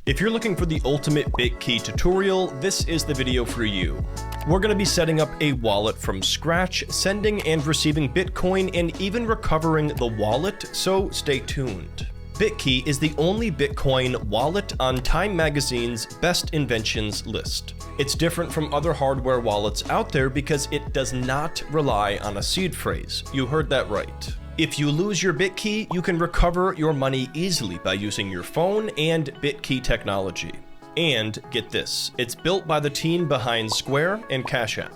If you're looking for the ultimate Bitkey tutorial, this is the video for you. We're going to be setting up a wallet from scratch, sending and receiving Bitcoin, and even recovering the wallet, so stay tuned. Bitkey is the only Bitcoin wallet on Time magazine's Best Inventions list. It's different from other hardware wallets out there because it does not rely on a seed phrase. You heard that right. If you lose your Bitkey, you can recover your money easily by using your phone and Bitkey technology. And get this, it's built by the team behind Square and Cash App.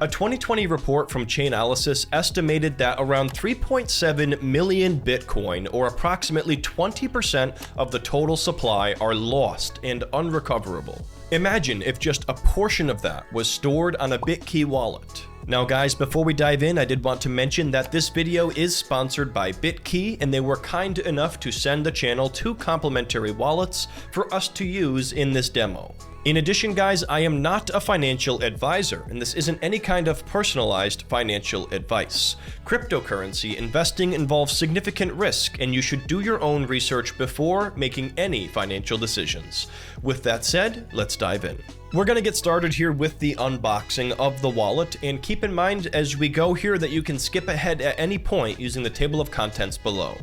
A 2020 report from Chainalysis estimated that around 3.7 million Bitcoin, or approximately 20% of the total supply, are lost and unrecoverable. Imagine if just a portion of that was stored on a Bitkey wallet. Now guys, before we dive in, I did want to mention that this video is sponsored by Bitkey, and they were kind enough to send the channel 2 complimentary wallets for us to use in this demo. In addition guys, I am not a financial advisor, and this isn't any kind of personalized financial advice. Cryptocurrency investing involves significant risk, and you should do your own research before making any financial decisions. With that said, let's dive in. We're going to get started here with the unboxing of the wallet, and keep in mind as we go here that you can skip ahead at any point using the table of contents below.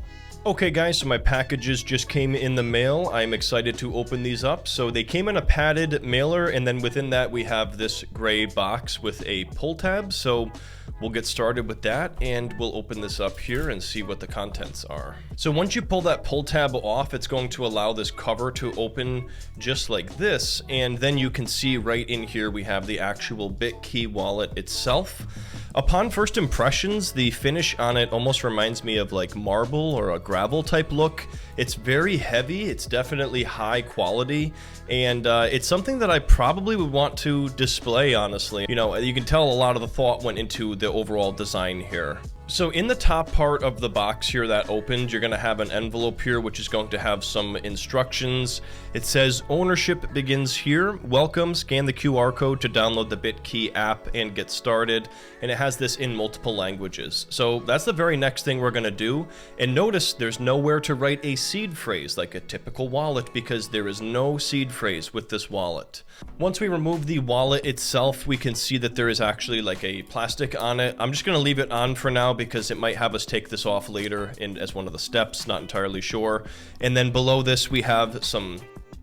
Okay guys, so my packages just came in the mail. I'm excited to open these up. So they came in a padded mailer, and then within that we have this gray box with a pull tab. So we'll get started with that, and we'll open this up here and see what the contents are. So once you pull that pull tab off, it's going to allow this cover to open just like this, and then you can see right in here we have the actual Bitkey wallet itself. Upon first impressions, the finish on it almost reminds me of like marble or a gravel type look. It's very heavy, it's definitely high quality, and it's something that I probably would want to display, honestly. You know, you can tell a lot of the thought went into the overall design here. So in the top part of the box here that opens, you're going to have an envelope here which is going to have some instructions. It says ownership begins here. Welcome, scan the QR code to download the Bitkey app and get started. And it has this in multiple languages. So that's the very next thing we're going to do. And notice there's nowhere to write a seed phrase like a typical wallet because there is no seed phrase with this wallet. Once we remove the wallet itself, we can see that there is actually like a plastic on it. I'm just going to leave it on for now because it might have us take this off later as one of the steps, not entirely sure. And then below this we have some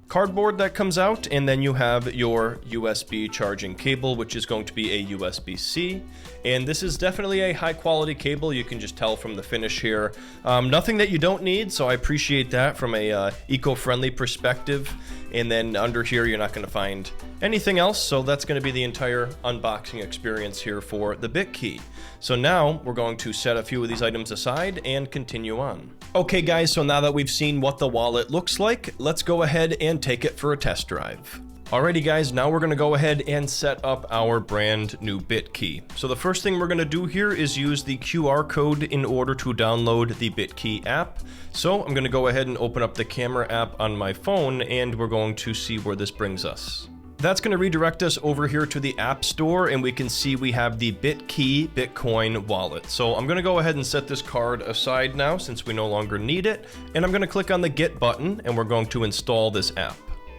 cardboard that comes out, and then you have your USB charging cable, which is going to be a USB-C. And this is definitely a high quality cable. You can just tell from the finish here. Nothing that you don't need, so I appreciate that from a eco-friendly perspective. And then under here you're not going to find anything else, so that's going to be the entire unboxing experience here for the Bitkey. So now we're going to set a few of these items aside and continue on. Okay guys, so now that we've seen what the wallet looks like, let's go ahead and take it for a test drive. Alrighty guys, now we're going to go ahead and set up our brand new Bitkey. So the first thing we're going to do here is use the QR code in order to download the Bitkey app. So I'm going to go ahead and open up the camera app on my phone, and we're going to see where this brings us. That's going to redirect us over here to the App Store, and we can see we have the Bitkey Bitcoin wallet. So I'm going to go ahead and set this card aside now since we no longer need it, and I'm going to click on the Get button, and we're going to install this app.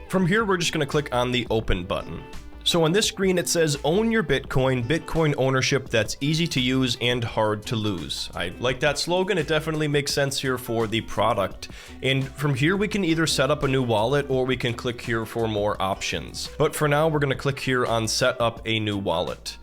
From here, we're just going to click on the Open button. So on this screen, it says own your Bitcoin, Bitcoin ownership that's easy to use and hard to lose. I like that slogan. It definitely makes sense here for the product. And from here, we can either set up a new wallet or we can click here for more options. But for now, we're going to click here on set up a new wallet.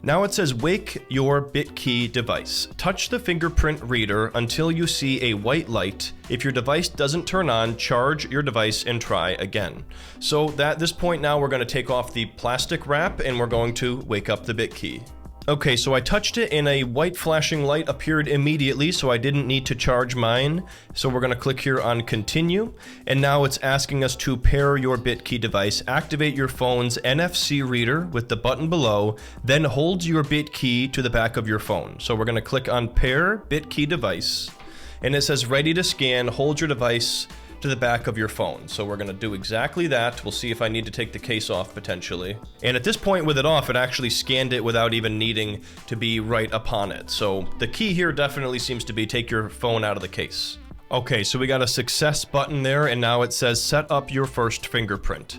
Now it says wake your Bitkey device. Touch the fingerprint reader until you see a white light. If your device doesn't turn on, charge your device and try again. So at this point now we're going to take off the plastic wrap and we're going to wake up the Bitkey. Okay, so I touched it and a white flashing light appeared immediately, so I didn't need to charge mine. So we're going to click here on continue, and now it's asking us to pair your Bitkey device. Activate your phone's NFC reader with the button below, then hold your Bitkey to the back of your phone. So we're going to click on pair Bitkey device, and it says ready to scan, hold your device to the back of your phone. So we're going to do exactly that. We'll see if I need to take the case off potentially. And at this point with it off, it actually scanned it without even needing to be right upon it. So the key here definitely seems to be take your phone out of the case. Okay, so we got a success button there, and now it says set up your first fingerprint.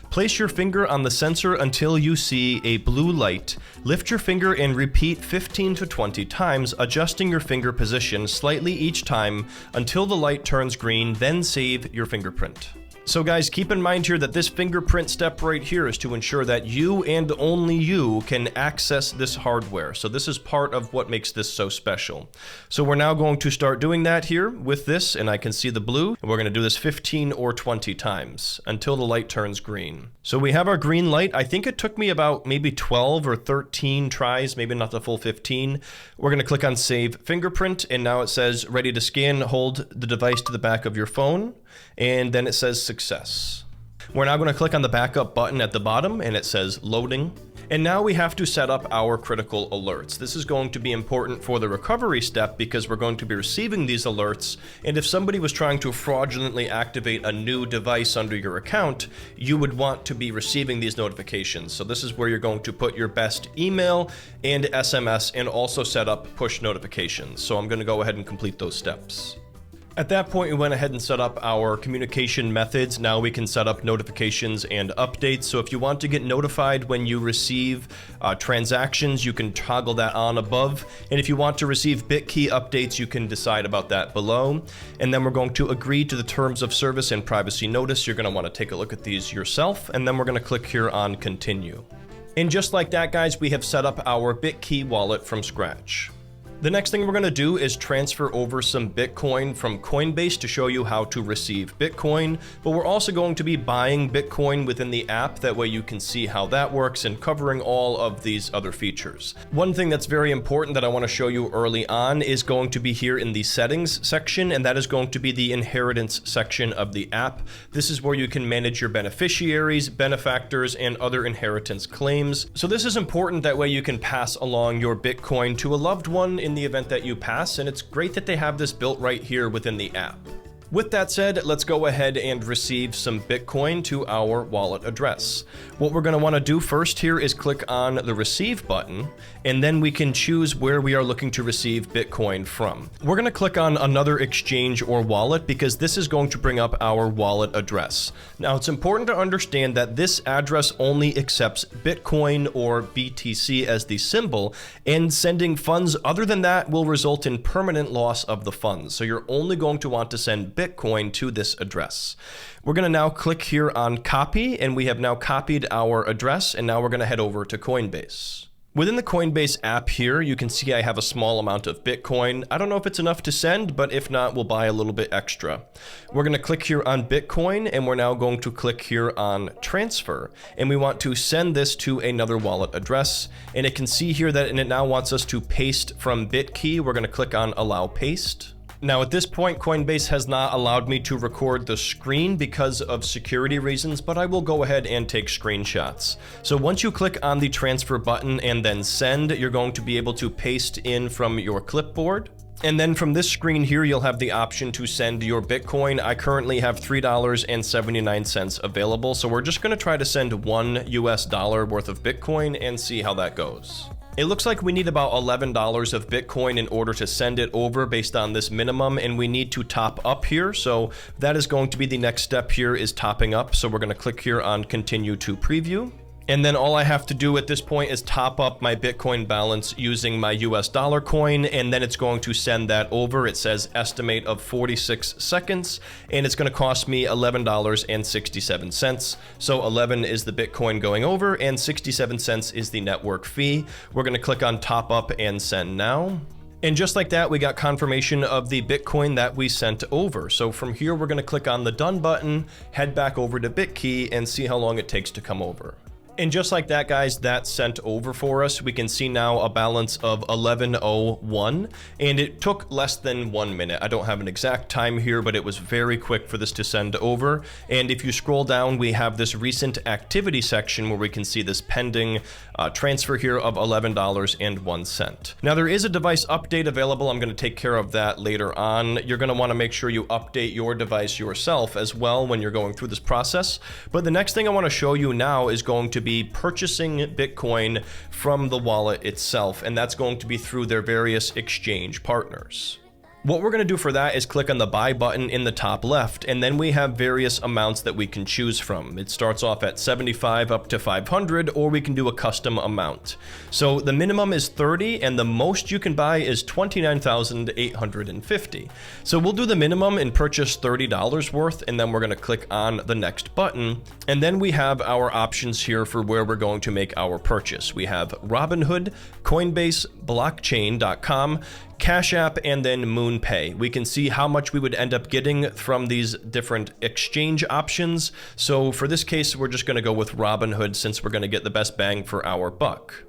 Place your finger on the sensor until you see a blue light. Lift your finger and repeat 15 to 20 times, adjusting your finger position slightly each time until the light turns green, then save your fingerprint. So guys, keep in mind here that this fingerprint step right here is to ensure that you and only you can access this hardware. So this is part of what makes this so special. So we're now going to start doing that here with this, and I can see the blue, and we're going to do this 15 or 20 times until the light turns green. So we have our green light. I think it took me about maybe 12 or 13 tries, maybe not the full 15. We're going to click on Save Fingerprint, and now it says ready to scan. Hold the device to the back of your phone, and then it says success. We're now going to click on the backup button at the bottom, and it says loading. And now we have to set up our critical alerts. This is going to be important for the recovery step because we're going to be receiving these alerts, and if somebody was trying to fraudulently activate a new device under your account, you would want to be receiving these notifications. So this is where you're going to put your best email and SMS, and also set up push notifications. So I'm going to go ahead and complete those steps. At that point, we went ahead and set up our communication methods. Now we can set up notifications and updates. So if you want to get notified when you receive transactions, you can toggle that on above. And if you want to receive Bitkey updates, you can decide about that below. And then we're going to agree to the terms of service and privacy notice. You're going to want to take a look at these yourself. And then we're going to click here on continue. And just like that, guys, we have set up our Bitkey wallet from scratch. The next thing we're going to do is transfer over some Bitcoin from Coinbase to show you how to receive Bitcoin, but we're also going to be buying Bitcoin within the app. That way you can see how that works and covering all of these other features. One thing that's very important that I want to show you early on is going to be here in the settings section, and that is going to be the inheritance section of the app. This is where you can manage your beneficiaries, benefactors, and other inheritance claims. So this is important, that way you can pass along your Bitcoin to a loved one in the event that you pass, and it's great that they have this built right here within the app. With that said, let's go ahead and receive some Bitcoin to our wallet address. What we're going to want to do first here is click on the receive button, and then we can choose where we are looking to receive Bitcoin from. We're going to click on another exchange or wallet because this is going to bring up our wallet address. Now, it's important to understand that this address only accepts Bitcoin or BTC as the symbol, and sending funds other than that will result in permanent loss of the funds. So you're only going to want to send Bitcoin to this address. We're going to now click here on copy, and we have now copied our address, and now we're going to head over to Coinbase. Within the Coinbase app here, you can see I have a small amount of Bitcoin. I don't know if it's enough to send, but if not, we'll buy a little bit extra. We're going to click here on Bitcoin, and we're now going to click here on transfer, and we want to send this to another wallet address. And it can see here that it now wants us to paste from Bitkey. We're going to click on allow paste. Now at this point, Coinbase has not allowed me to record the screen because of security reasons, but I will go ahead and take screenshots. So once you click on the transfer button and then send, you're going to be able to paste in from your clipboard. And then from this screen here, you'll have the option to send your Bitcoin. I currently have $3.79 available, so we're just going to try to send $1 US worth of Bitcoin and see how that goes. It looks like we need about $11 of Bitcoin in order to send it over based on this minimum, and we need to top up here. So that is going to be the next step here, is topping up. So we're going to click here on continue to preview. And then all I have to do at this point is top up my Bitcoin balance using my US dollar coin, and then it's going to send that over. It says estimate of 46 seconds, and it's going to cost me $11.67. So 11 is the Bitcoin going over, and 67 cents is the network fee. We're going to click on top up and send now. And just like that, we got confirmation of the Bitcoin that we sent over. So from here, we're going to click on the done button, head back over to Bitkey, and see how long it takes to come over. And just like that, guys, that's sent over for us. We can see now a balance of 1101, and it took less than 1 minute. I don't have an exact time here, but it was very quick for this to send over. And if you scroll down, we have this recent activity section where we can see this pending transfer here of $11.01. Now, there is a device update available. I'm going to take care of that later on. You're going to want to make sure you update your device yourself as well when you're going through this process. But the next thing I want to show you now is going to be purchasing Bitcoin from the wallet itself, and that's going to be through their various exchange partners. What we're going to do for that is click on the buy button in the top left, and then we have various amounts that we can choose from. It starts off at 75 up to 500, or we can do a custom amount. So the minimum is 30 and the most you can buy is 29,850. So we'll do the minimum and purchase $30 worth, and then we're going to click on the next button. And then we have our options here for where we're going to make our purchase. We have Robinhood, Coinbase, Blockchain.com, Cash App, and then MoonPay. We can see how much we would end up getting from these different exchange options. So for this case, we're just going to go with Robinhood since we're going to get the best bang for our buck.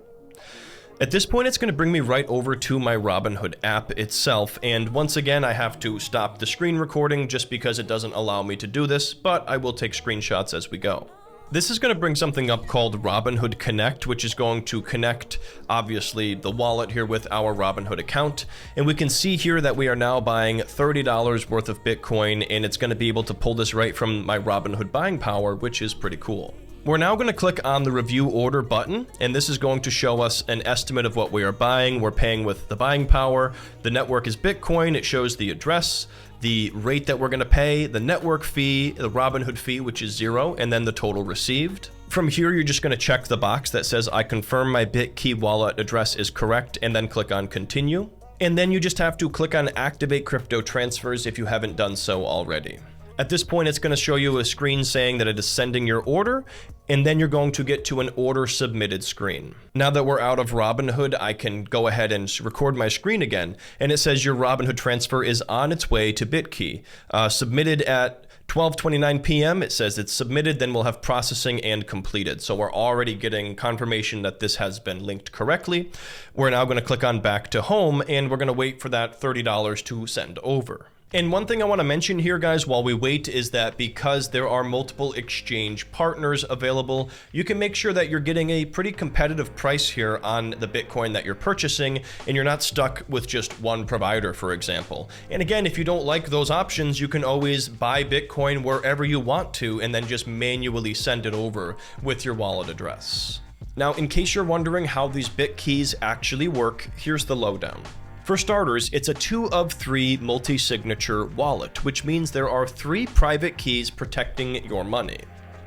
At this point, it's going to bring me right over to my Robinhood app itself. And once again, I have to stop the screen recording just because it doesn't allow me to do this, but I will take screenshots as we go. This is going to bring something up called Robinhood Connect, which is going to connect, obviously, the wallet here with our Robinhood account. And we can see here that we are now buying $30 worth of Bitcoin, and it's going to be able to pull this right from my Robinhood buying power, which is pretty cool. We're now going to click on the review order button, and this is going to show us an estimate of what we are buying. We're paying with the buying power. The network is Bitcoin. It shows the address, the rate that we're going to pay, the network fee, the Robinhood fee, which is 0, and then the total received. From here, you're just going to check the box that says, I confirm my Bitkey wallet address is correct, and then click on continue. And then you just have to click on activate crypto transfers if you haven't done so already. At this point, it's going to show you a screen saying that it is sending your order, and then you're going to get to an order submitted screen. Now that we're out of Robinhood, I can go ahead and record my screen again, and it says your Robinhood transfer is on its way to Bitkey. Submitted at 12:29 p.m. It says it's submitted, then we'll have processing and completed. So we're already getting confirmation that this has been linked correctly. We're now going to click on back to home, and we're going to wait for that $30 to send over. And one thing I want to mention here, guys, while we wait, is that because there are multiple exchange partners available, you can make sure that you're getting a pretty competitive price here on the Bitcoin that you're purchasing, and you're not stuck with just one provider, for example. And again, if you don't like those options, you can always buy Bitcoin wherever you want to, and then just manually send it over with your wallet address. Now, in case you're wondering how these Bitkeys actually work, here's the lowdown. For starters, it's a 2 of 3 multi-signature wallet, which means there are 3 private keys protecting your money.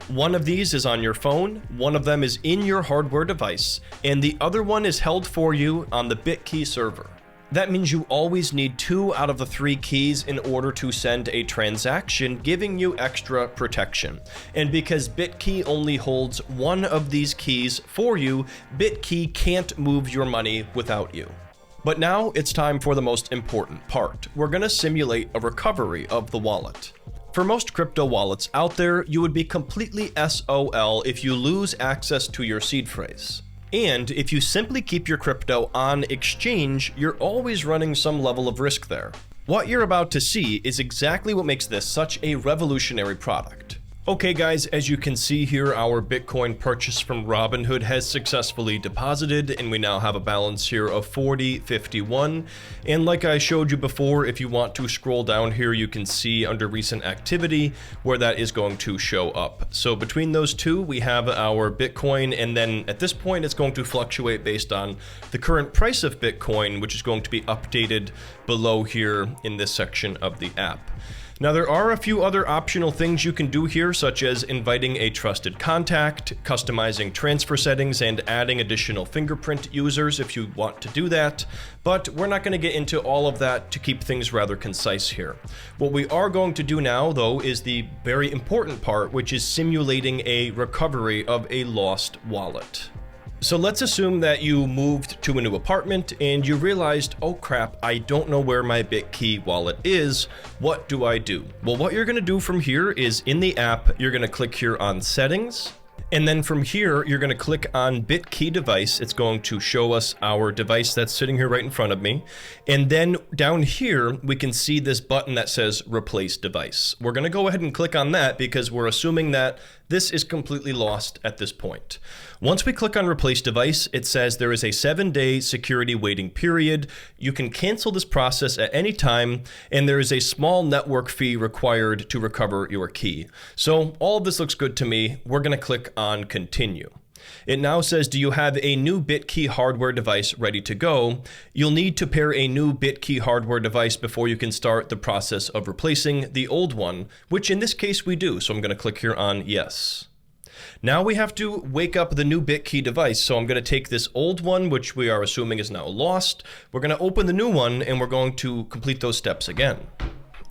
One of these is on your phone, one of them is in your hardware device, and the other one is held for you on the Bitkey server. That means you always need 2 out of the 3 keys in order to send a transaction, giving you extra protection. And because Bitkey only holds one of these keys for you, Bitkey can't move your money without you. But now it's time for the most important part. We're going to simulate a recovery of the wallet. For most crypto wallets out there, you would be completely SOL if you lose access to your seed phrase. And if you simply keep your crypto on exchange, you're always running some level of risk there. What you're about to see is exactly what makes this such a revolutionary product. Okay guys, as you can see here, our Bitcoin purchase from Robinhood has successfully deposited, and we now have a balance here of 40.51. And like I showed you before, if you want to scroll down here, you can see under recent activity where that is going to show up. So between those two, we have our Bitcoin, and then at this point, it's going to fluctuate based on the current price of Bitcoin, which is going to be updated below here in this section of the app. Now, there are a few other optional things you can do here, such as inviting a trusted contact, customizing transfer settings, and adding additional fingerprint users if you want to do that. But we're not going to get into all of that to keep things rather concise here. What we are going to do now, though, is the very important part, which is simulating a recovery of a lost wallet. So let's assume that you moved to a new apartment and you realized, oh crap, I don't know where my Bitkey wallet is. What do I do? Well, what you're going to do from here is in the app, you're going to click here on settings. And then from here, you're going to click on Bitkey device. It's going to show us our device that's sitting here right in front of me. And then down here, we can see this button that says replace device. We're going to go ahead and click on that because we're assuming that this is completely lost at this point. Once we click on replace device, it says there is a 7-day security waiting period. You can cancel this process at any time, and there is a small network fee required to recover your key. So all of this looks good to me. We're going to click on continue. It now says, do you have a new Bitkey hardware device ready to go? You'll need to pair a new Bitkey hardware device before you can start the process of replacing the old one, which in this case we do. So I'm going to click here on yes. Now we have to wake up the new Bitkey device. So I'm going to take this old one, which we are assuming is now lost. We're going to open the new one and we're going to complete those steps again.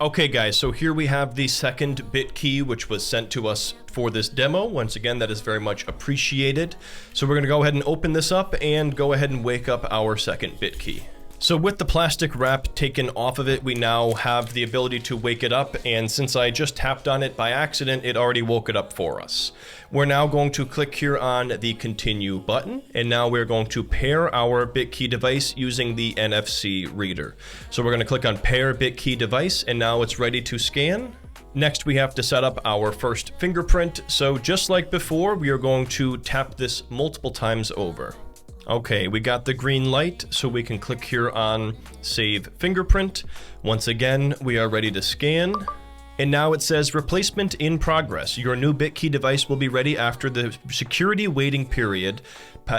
Okay guys, so here we have the second Bitkey, which was sent to us for this demo. Once again, that is very much appreciated. So we're going to go ahead and open this up and go ahead and wake up our second Bitkey. So with the plastic wrap taken off of it, we now have the ability to wake it up, and since I just tapped on it by accident, it already woke it up for us. We're now going to click here on the continue button, and now we're going to pair our Bitkey device using the NFC reader. So we're going to click on pair Bitkey device, and now it's ready to scan. Next, we have to set up our first fingerprint. So just like before, we are going to tap this multiple times over. Okay, we got the green light, so we can click here on Save Fingerprint. Once again, we are ready to scan. And now it says replacement in progress. Your new Bitkey device will be ready after the security waiting period.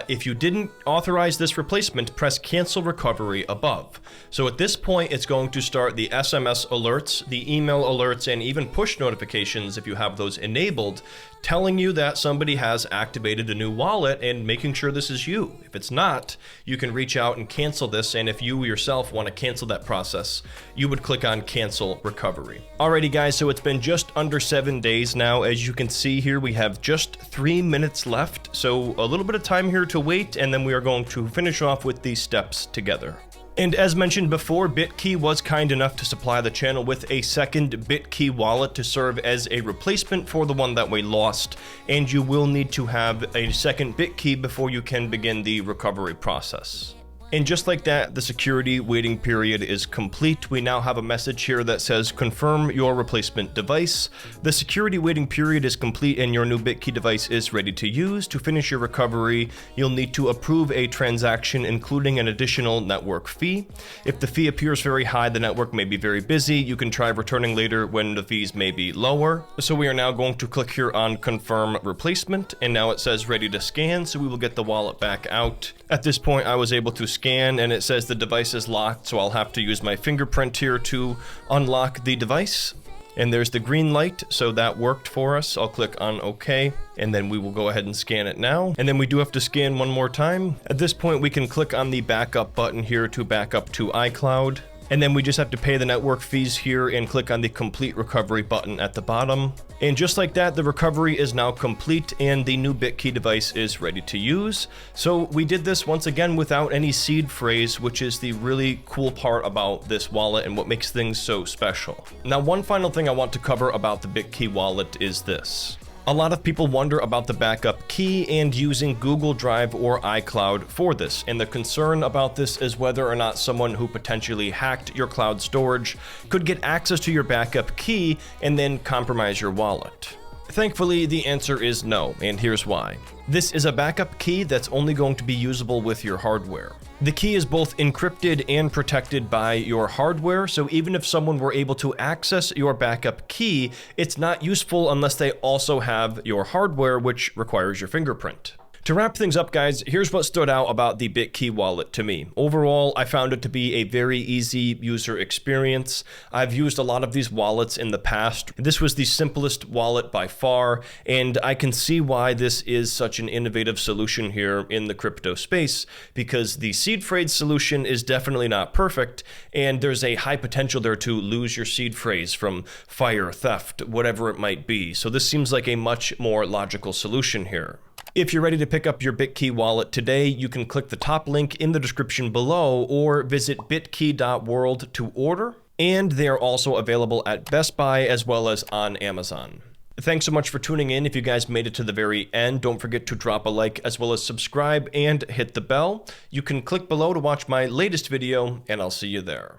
If you didn't authorize this replacement, press cancel recovery above. So at this point, it's going to start the SMS alerts, the email alerts, and even push notifications if you have those enabled, telling you that somebody has activated a new wallet and making sure this is you. If it's not, you can reach out and cancel this, and if you yourself want to cancel that process, you would click on cancel recovery. Alrighty guys, so it's been just under 7 days now. As you can see here, we have just 3 minutes left, so a little bit of time here to wait, and then we are going to finish off with these steps together. And as mentioned before, Bitkey was kind enough to supply the channel with a second Bitkey wallet to serve as a replacement for the one that we lost, and you will need to have a second Bitkey before you can begin the recovery process. And just like that, the security waiting period is complete. We now have a message here that says confirm your replacement device. The security waiting period is complete and your new Bitkey device is ready to use. To finish your recovery, you'll need to approve a transaction including an additional network fee. If the fee appears very high, the network may be very busy. You can try returning later when the fees may be lower. So we are now going to click here on confirm replacement, and now it says ready to scan, so we will get the wallet back out. At this point, I was able to scan and it says the device is locked, so I'll have to use my fingerprint here to unlock the device. And there's the green light, so that worked for us. I'll click on OK, and then we will go ahead and scan it now. And then we do have to scan one more time. At this point, we can click on the backup button here to back up to iCloud. And then we just have to pay the network fees here and click on the complete recovery button at the bottom. And just like that, the recovery is now complete and the new Bitkey device is ready to use. So we did this once again without any seed phrase, which is the really cool part about this wallet and what makes things so special. Now, one final thing I want to cover about the Bitkey wallet is this. A lot of people wonder about the backup key and using Google Drive or iCloud for this, and the concern about this is whether or not someone who potentially hacked your cloud storage could get access to your backup key and then compromise your wallet. Thankfully, the answer is no, and here's why. This is a backup key that's only going to be usable with your hardware. The key is both encrypted and protected by your hardware, so even if someone were able to access your backup key, it's not useful unless they also have your hardware, which requires your fingerprint. To wrap things up, guys, here's what stood out about the Bitkey wallet to me. Overall, I found it to be a very easy user experience. I've used a lot of these wallets in the past. This was the simplest wallet by far, and I can see why this is such an innovative solution here in the crypto space, because the seed phrase solution is definitely not perfect, and there's a high potential there to lose your seed phrase from fire, theft, whatever it might be. So this seems like a much more logical solution here. If you're ready to pick up your Bitkey wallet today, you can click the top link in the description below or visit bitkey.world to order. And they are also available at Best Buy as well as on Amazon. Thanks so much for tuning in. If you guys made it to the very end, don't forget to drop a like as well as subscribe and hit the bell. You can click below to watch my latest video, and I'll see you there.